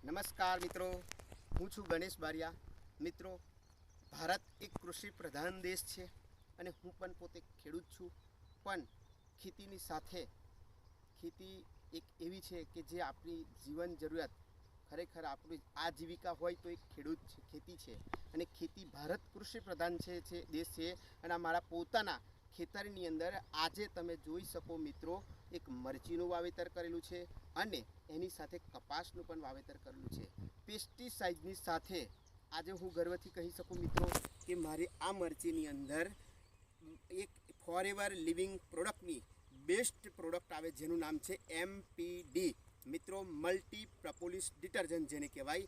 નમસ્કાર મિત્રો, હું છું ગણેશ બારિયા. મિત્રો, ભારત એક કૃષિ પ્રધાન દેશ છે અને હું પણ પોતે ખેડૂત છું. પણ ખેતીની સાથે ખેતી એક એવી છે કે જે આપણી જીવન જરૂરિયાત ખરેખર આપણી આજીવિકા હોય તો એક ખેડૂત છે, ખેતી છે. અને ખેતી ભારત કૃષિ પ્રધાન દેશ છે. અને આ મારા પોતાના ખેતરની અંદર આજે તમે જોઈ શકો મિત્રો, એક મરચીનું વાવેતર કરેલું છે અને એની સાથે કપાસનું પણ વાવેતર કરેલું છે. પેસ્ટિસાઇડની સાથે આજે હું ગર્વથી કહી શકું મિત્રો કે મારી આ મરચીની અંદર એક ફોરએવર લિવિંગ પ્રોડક્ટની બેસ્ટ પ્રોડક્ટ આવે જેનું નામ છે MPD મિત્રો, મલ્ટી પ્રપોલિસ ડિટર્જન્ટ જેને કહેવાય.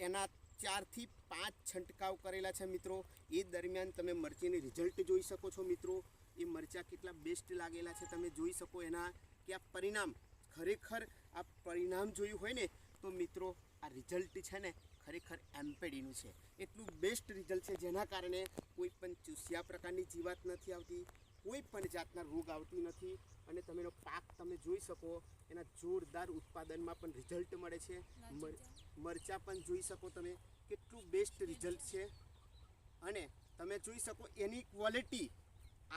એના 4 થી 5 છંટકાવ કરેલા છે મિત્રો. એ દરમિયાન તમે મરચીની રિઝલ્ટ જોઈ શકો છો મિત્રો. એ મરચાં કેટલા બેસ્ટ લાગેલા છે તમે જોઈ શકો એના કે આ પરિણામ ખરેખર આ પરિણામ જોયું હોય ને તો મિત્રો આ રિઝલ્ટ છે ને ખરેખર એમપીડીનું છે. એટલું બેસ્ટ રિઝલ્ટ છે જેના કારણે કોઈ પણ ચૂસ્યા પ્રકારની જીવાત નથી આવતી, કોઈ પણ જાતના રોગ આવતી નથી. અને તમે એનો પાક તમે જોઈ શકો, એના જોરદાર ઉત્પાદનમાં પણ રિઝલ્ટ મળે છે. મરચાં પણ જોઈ શકો તમે કેટલું બેસ્ટ રિઝલ્ટ છે. અને તમે જોઈ શકો એની ક્વોલિટી,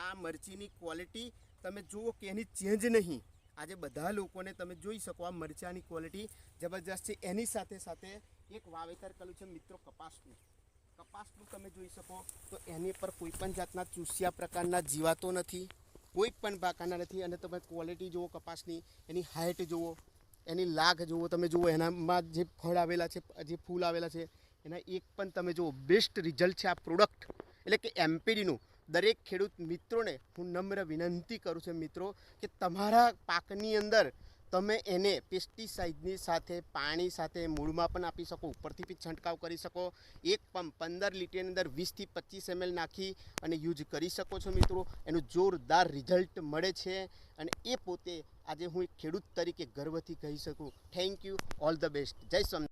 આ મરચીની ક્વોલિટી તમે જુઓ કે એની ચેન્જ નહીં. આજે બધા લોકોને તમે જોઈ શકો આ મરચાંની ક્વોલિટી જબરજસ્ત છે. એની સાથે સાથે એક વાવેતર કર્યું છે મિત્રો કપાસનું. તમે જોઈ શકો તો એની પર કોઈ પણ જાતના ચૂસ્યા પ્રકારના જીવાતો નથી, કોઈ પણ પ્રકારના નથી. અને તમે ક્વોલિટી જુઓ કપાસની, એની હાઇટ જુઓ, એની લાગ જુઓ, તમે જુઓ એનામાં જે ફળ આવેલા છે, જે ફૂલ આવેલા છે એના એક પણ તમે જુઓ બેસ્ટ રિઝલ્ટ છે આ પ્રોડક્ટ એટલે કે એમપીડીનું. દરેક ખેડૂત મિત્રોને હું નમ્ર વિનંતી કરું છું મિત્રો કે તમારા પાકની અંદર તમે એને પેસ્ટિસાઇડની સાથે પાણી સાથે મૂળમાં પણ આપી શકો, ઉપરથી બી છંટકાવ કરી શકો. એક પંપ 15 લીટરની અંદર 20 થી 25 ml નાખી અને યુઝ કરી શકો છો મિત્રો. એનું જોરદાર રિઝલ્ટ મળે છે અને એ પોતે આજે હું એક ખેડૂત તરીકે ગર્વથી કહી શકું. Thank you, all the best. જય સ્વામી.